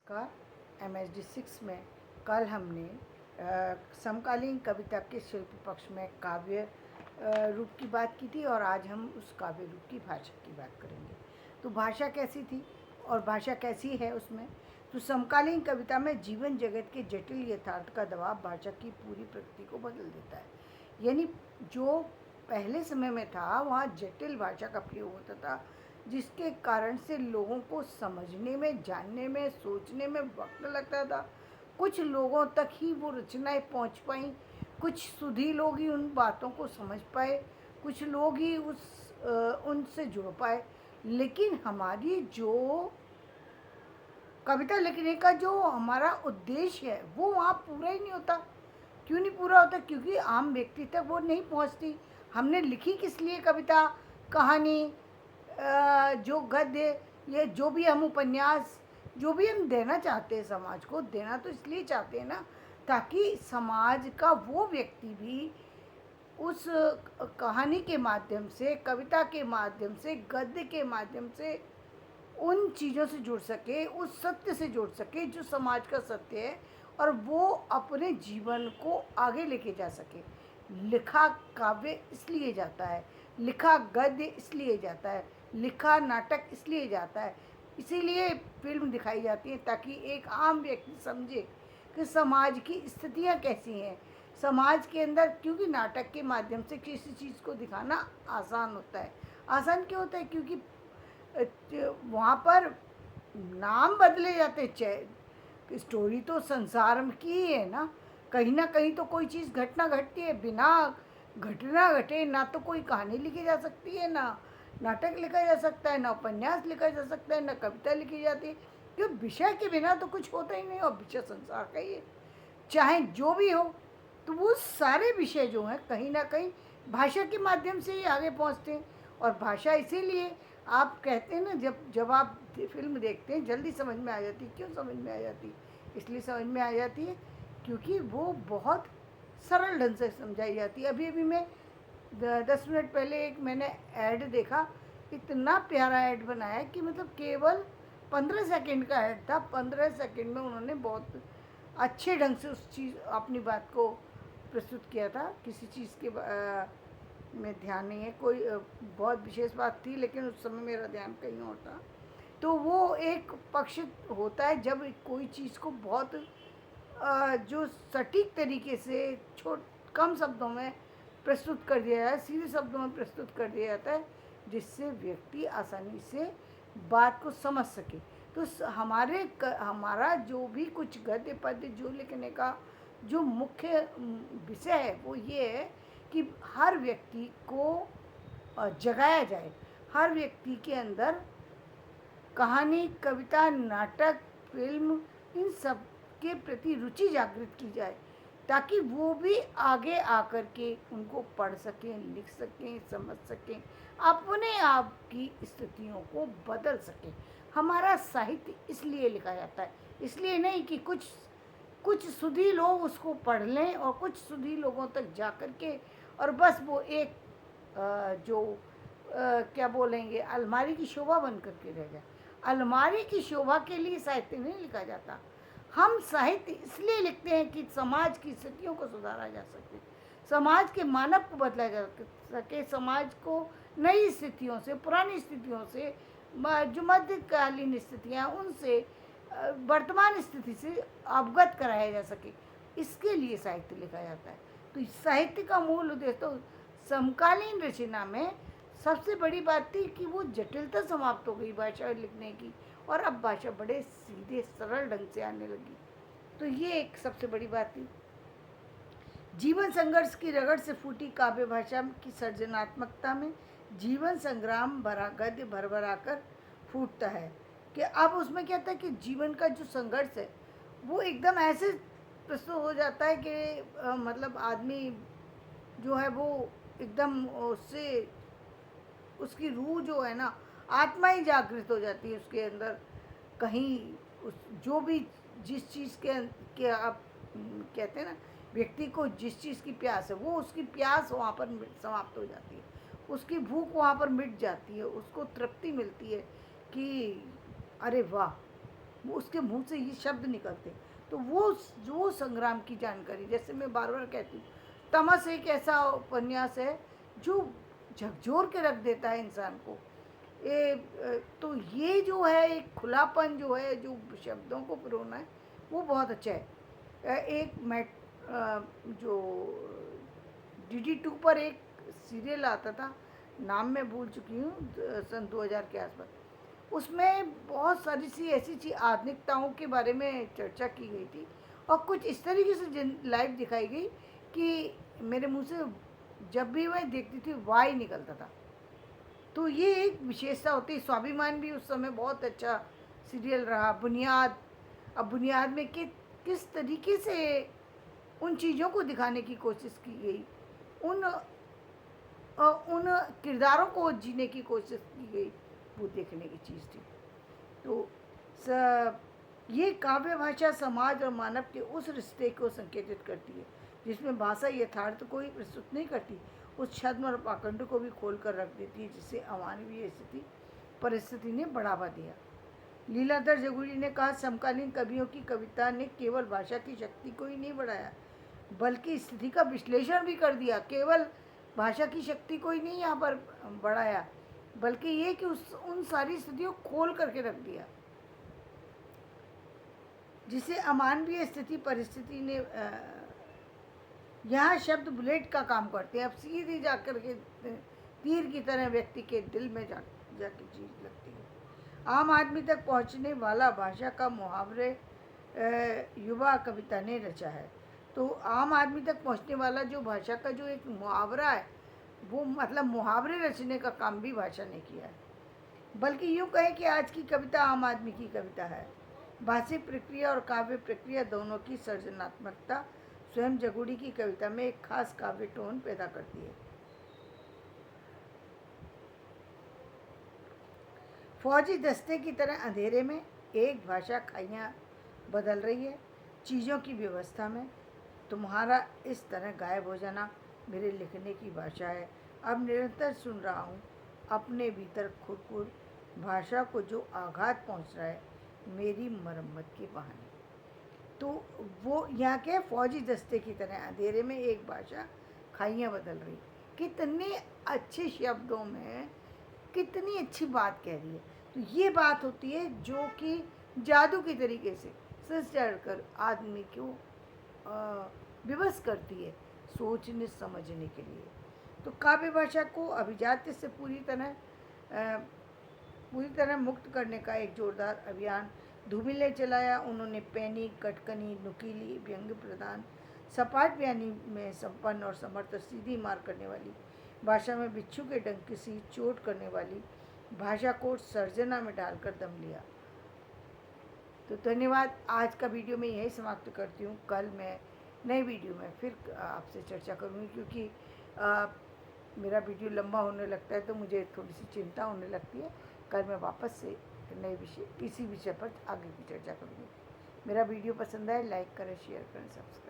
का MSD 6 में कल हमने समकालीन कविता के शिल्प पक्ष में काव्य रूप की बात की थी और आज हम उस काव्य रूप की भाषा की बात करेंगे। तो भाषा कैसी थी और भाषा कैसी है उसमें। तो समकालीन कविता में जीवन जगत के जटिल यथार्थ का दबाव भाषा की पूरी प्रकृति को बदल देता है। यानी जो पहले समय में था वहाँ जटिल भाषा का प्रयोग होता था, जिसके कारण से लोगों को समझने में, जानने में, सोचने में वक्त लगता था। कुछ लोगों तक ही वो रचनाएं पहुंच पाई, कुछ सुधी लोग ही उन बातों को समझ पाए, कुछ लोग ही उनसे जुड़ पाए। लेकिन हमारी जो कविता लिखने का जो हमारा उद्देश्य है वो वहाँ पूरा ही नहीं होता। क्यों नहीं पूरा होता? क्योंकि आम व्यक्ति तक वो नहीं पहुँचती। हमने लिखी किस लिए कविता, कहानी, जो गद्य, ये जो भी हम उपन्यास, जो भी हम देना चाहते हैं समाज को, देना तो इसलिए चाहते हैं ना, ताकि समाज का वो व्यक्ति भी उस कहानी के माध्यम से, कविता के माध्यम से, गद्य के माध्यम से उन चीज़ों से जुड़ सके, उस सत्य से जुड़ सके जो समाज का सत्य है, और वो अपने जीवन को आगे लेके जा सके। लिखा काव्य इसलिए जाता है, लिखा गद्य इसलिए जाता है, लिखा नाटक इसलिए जाता है, इसीलिए फिल्म दिखाई जाती है ताकि एक आम व्यक्ति समझे कि समाज की स्थितियाँ कैसी हैं समाज के अंदर। क्योंकि नाटक के माध्यम से किसी चीज़ को दिखाना आसान होता है। आसान क्यों होता है? क्योंकि वहाँ पर नाम बदले जाते, स्टोरी तो संसार की ही है ना कहीं तो कोई चीज़ घटना घटती है। बिना घटना घटे ना तो कोई कहानी लिखी जा सकती है, ना नाटक लिखा जा सकता है, ना उपन्यास लिखा जा सकता है, ना कविता लिखी जाती है। क्यों? विषय के बिना तो कुछ होता ही नहीं, और विषय संसार का ही है, चाहे जो भी हो। तो वो सारे विषय जो हैं कहीं ना कहीं भाषा के माध्यम से ही आगे पहुंचते हैं। और भाषा इसीलिए आप कहते हैं ना, जब जब आप फिल्म देखते हैं जल्दी समझ में आ जाती। क्यों समझ में आ जाती? इसलिए समझ में आ जाती है क्योंकि वो बहुत सरल ढंग से समझाई जाती है। अभी अभी मैं 10 मिनट पहले एक मैंने ऐड देखा, इतना प्यारा ऐड बनाया कि मतलब केवल 15 सेकंड का ऐड था। 15 सेकंड में उन्होंने बहुत अच्छे ढंग से उस चीज़ अपनी बात को प्रस्तुत किया था। किसी चीज़ के में ध्यान नहीं है, कोई बहुत विशेष बात थी, लेकिन उस समय मेरा ध्यान कहीं और था। तो वो एक पक्ष होता है जब कोई चीज़ को बहुत जो सटीक तरीके से कम शब्दों में प्रस्तुत कर दिया जाए, सीधे शब्दों में प्रस्तुत कर दिया जाता है, जिससे व्यक्ति आसानी से बात को समझ सके। तो हमारा जो भी कुछ गद्य पद्य जो लिखने का जो मुख्य विषय है वो ये है कि हर व्यक्ति को जगाया जाए, हर व्यक्ति के अंदर कहानी, कविता, नाटक, फिल्म, इन सब के प्रति रुचि जागृत की जाए, ताकि वो भी आगे आकर के उनको पढ़ सकें, लिख सकें, समझ सकें, अपने आप की स्थितियों को बदल सकें। हमारा साहित्य इसलिए लिखा जाता है, इसलिए नहीं कि कुछ सुधी लोग उसको पढ़ लें और कुछ सुधी लोगों तक जा कर के और बस वो एक जो क्या बोलेंगे, अलमारी की शोभा बन करके रह जाए। अलमारी की शोभा के लिए साहित्य नहीं लिखा जाता। हम साहित्य इसलिए लिखते हैं कि समाज की स्थितियों को सुधारा जा सके, समाज के मानव को बदला जा सके, समाज को नई स्थितियों से, पुरानी स्थितियों से, जो मध्यकालीन स्थितियाँ उनसे वर्तमान स्थिति से अवगत कराया जा सके, इसके लिए साहित्य लिखा जाता है। तो साहित्य का मूल उद्देश्य तो समकालीन रचना में सबसे बड़ी बात थी कि वो जटिलता समाप्त हो गई भाषा लिखने की, और अब भाषा बड़े सीधे सरल ढंग से आने लगी। तो ये एक सबसे बड़ी बात थी। जीवन संघर्ष की रगड़ से फूटी काव्य भाषा की सर्जनात्मकता में जीवन संग्राम भरा गद्य भर भरा कर फूटता है। कि अब उसमें क्या था कि जीवन का जो संघर्ष है वो एकदम ऐसे प्रस्तुत हो जाता है कि मतलब आदमी जो है वो एकदम उससे उसकी रूह जो है ना, आत्मा ही जागृत हो जाती है उसके अंदर। कहीं उस जो भी जिस चीज़ के आप कहते हैं ना, व्यक्ति को जिस चीज़ की प्यास है वो उसकी प्यास वहाँ पर समाप्त हो जाती है, उसकी भूख वहाँ पर मिट जाती है, उसको तृप्ति मिलती है कि अरे वाह, वो उसके मुंह से ये शब्द निकलते। तो वो जो संग्राम की जानकारी, जैसे मैं बार बार कहती हूँ, तमस एक ऐसा उपन्यास है जो झकझोर के रख देता है इंसान को। तो ये जो है एक खुलापन जो है, जो शब्दों को पिरोना है, वो बहुत अच्छा है। एक मैं जो DD2 पर एक सीरियल आता था, नाम मैं भूल चुकी हूँ, सन 2000 के आसपास। उसमें बहुत सारी सी ऐसी सी आधुनिकताओं के बारे में चर्चा की गई थी, और कुछ इस तरीके से लाइव दिखाई गई कि मेरे मुंह से जब भी मैं देखती थी वाई निकलता था। तो ये एक विशेषता होती है। स्वाभिमान भी उस समय बहुत अच्छा सीरियल रहा। बुनियाद, अब बुनियाद में किस तरीके से उन चीज़ों को दिखाने की कोशिश की गई, उन उन किरदारों को जीने की कोशिश की गई, वो देखने की चीज़ थी। तो ये काव्य भाषा समाज और मानव के उस रिश्ते को संकेतित करती है जिसमें भाषा यथार्थ को ही प्रस्तुत नहीं करती, उस छद्म और पाखंड को भी खोल कर रख देती है, जिसे अमानवीय परिस्थिति ने बढ़ावा दिया। लीलाधर जगुड़ी ने कहा, समकालीन कवियों की कविता ने केवल भाषा की शक्ति को ही नहीं बढ़ाया, बल्कि स्थिति का विश्लेषण भी कर दिया। केवल भाषा की शक्ति को ही नहीं यहाँ पर बढ़ाया, बल्कि ये कि उन सारी स्थितियों को खोल करके रख दिया, जिसे अमानवीय स्थिति परिस्थिति ने यहाँ शब्द बुलेट का काम करते हैं। अब सीधे जाकर के तीर की तरह व्यक्ति के दिल में जाके चीज लगती है। आम आदमी तक पहुँचने वाला भाषा का मुहावरे युवा कविता ने रचा है। तो आम आदमी तक पहुँचने वाला जो भाषा का जो एक मुहावरा है, वो मतलब मुहावरे रचने का काम भी भाषा ने किया है। बल्कि यूँ कहें कि आज की कविता आम आदमी की कविता है। भाषी प्रक्रिया और काव्य प्रक्रिया दोनों की सृजनात्मकता स्वयं जगुड़ी की कविता में एक खास काव्य टोन पैदा करती है। फौजी दस्ते की तरह अंधेरे में एक भाषा खाइयाँ बदल रही है चीज़ों की व्यवस्था में। तुम्हारा इस तरह गायब हो जाना मेरे लिखने की भाषा है। अब निरंतर सुन रहा हूँ अपने भीतर खुद भाषा को जो आघात पहुँच रहा है मेरी मरम्मत के बहाने। तो वो यहाँ के फौजी दस्ते की तरह अंधेरे में एक भाषा खाइयाँ बदल रही। कितने अच्छे शब्दों में कितनी अच्छी बात कह रही है। तो ये बात होती है जो कि जादू की तरीके से सच चढ़कर आदमी को विवश करती है सोचने समझने के लिए। तो काव्य भाषा को अभिजात्य से पूरी तरह मुक्त करने का एक जोरदार अभियान धूमिल ने चलाया। उन्होंने पैनी, कटकनी, नुकीली, व्यंग्य प्रधान, सपाट बयानी में संपन्न और समर्थ, सीधी मार करने वाली भाषा में बिच्छू के डंक सी चोट करने वाली भाषा को सर्जना में डालकर दम लिया। तो धन्यवाद। आज का वीडियो मैं यही समाप्त करती हूँ। कल मैं नए वीडियो में फिर आपसे चर्चा करूँगी, क्योंकि मेरा वीडियो लंबा होने लगता है तो मुझे थोड़ी सी चिंता होने लगती है। कल मैं वापस से नए विषय, इसी विषय पर आगे की चर्चा करूँगी। मेरा वीडियो पसंद आए लाइक करें, शेयर करें, सब्सक्राइब